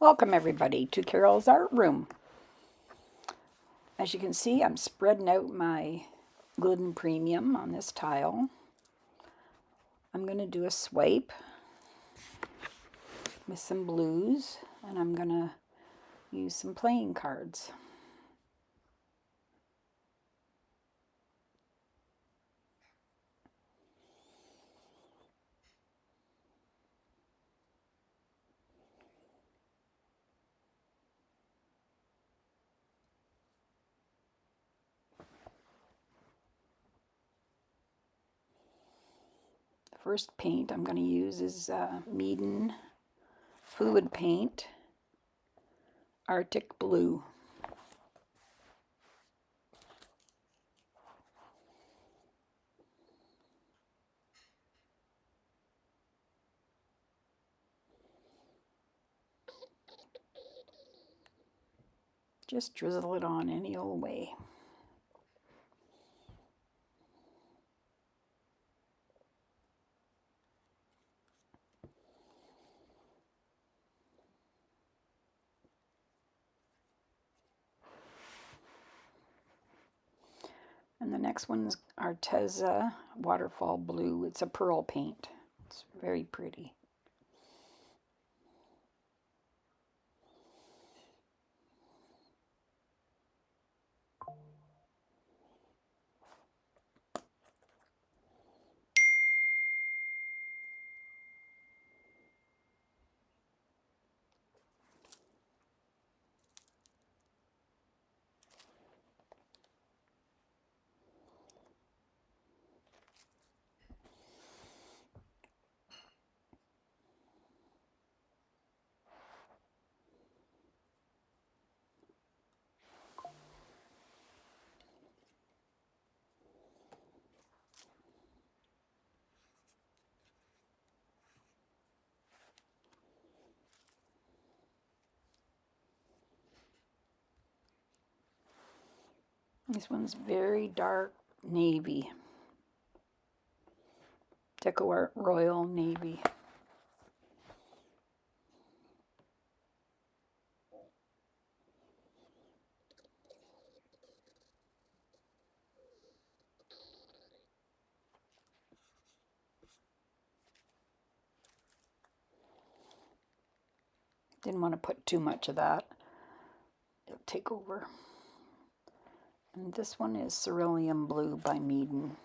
Welcome everybody to Carol's Art Room. As you can see, I'm spreading out my Glidden Premium on this tile. I'm going to do a swipe with some blues, and I'm going to use some playing cards. First paint I'm going to use is Meeden Fluid Paint Arctic Blue. Just drizzle it on any old way. And the next one's Arteza Waterfall Blue. It's a pearl paint. It's very pretty. This one's very dark navy. Deco Royal Navy. Didn't want to put too much of that. It'll take over. And this one is Cerulean Blue by Meeden.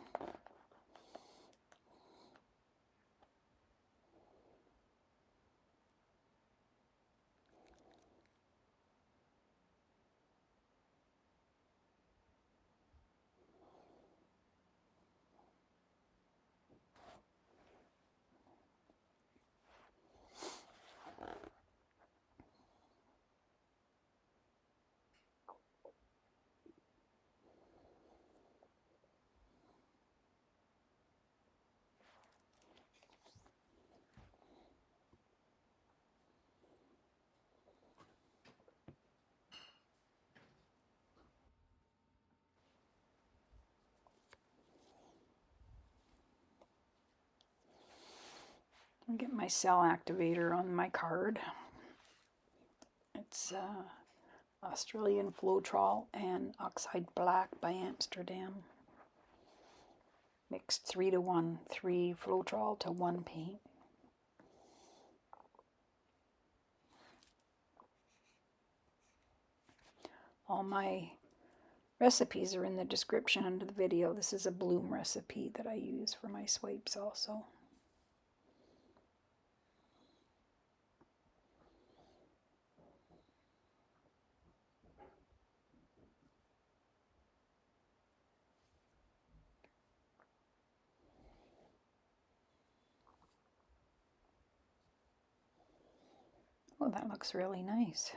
I'll get my cell activator on my card. It's Australian Floetrol and Oxide Black by Amsterdam. Mixed 3:1, 3 Floetrol to 1 paint. All my recipes are in the description under the video. This is a bloom recipe that I use for my swipes also. Oh, that looks really nice.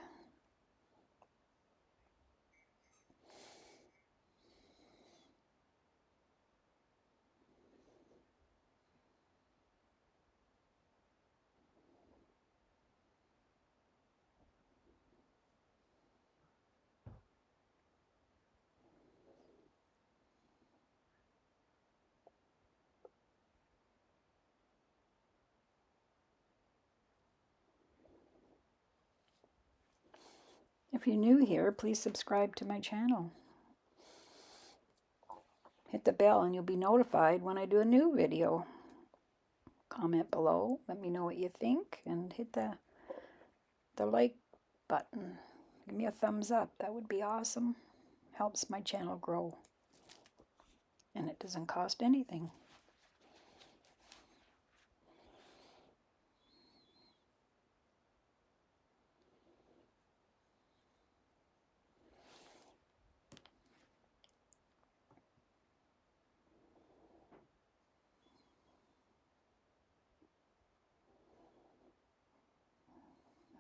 If you're new here, please subscribe to my channel. Hit the bell and you'll be notified when I do a new video. Comment below, let me know what you think, and hit the like button. Give me a thumbs up, that would be awesome. Helps my channel grow. And it doesn't cost anything.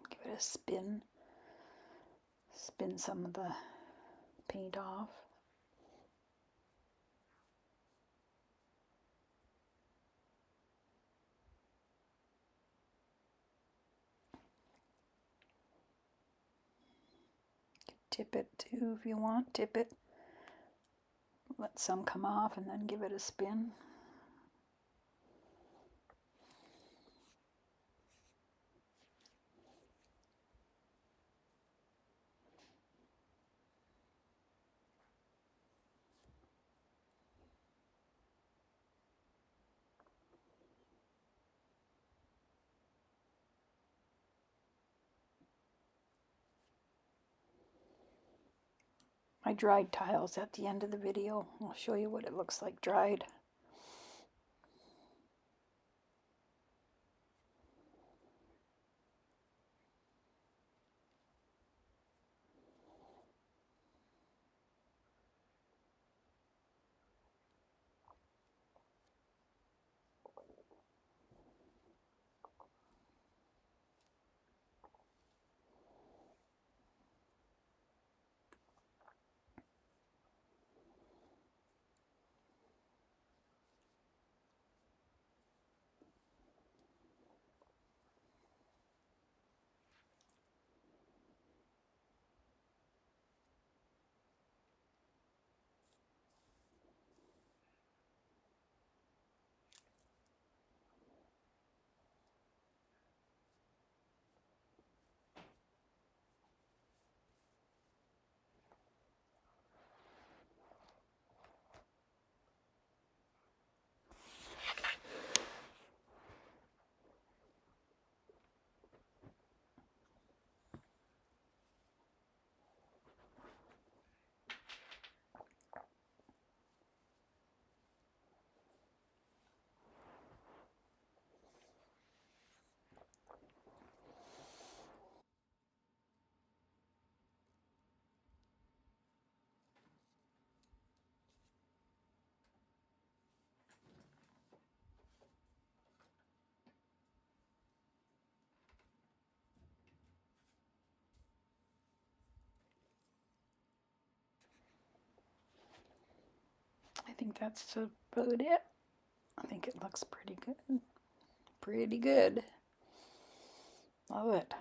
Give it a spin. Spin some of the paint off. Tip it too if you want. Tip it. Let some come off and then give it a spin. My dried tiles at the end of the video. I'll show you what it looks like dried. I think that's about it. I think it looks pretty good. Pretty good. Love it.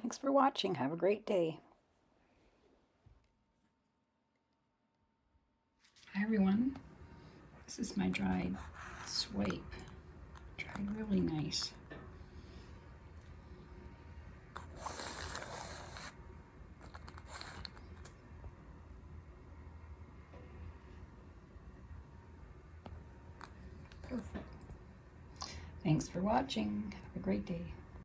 Thanks for watching. Have a great day. Hi everyone. This is my dried swipe. Dried really nice. Perfect. Thanks for watching. Have a great day.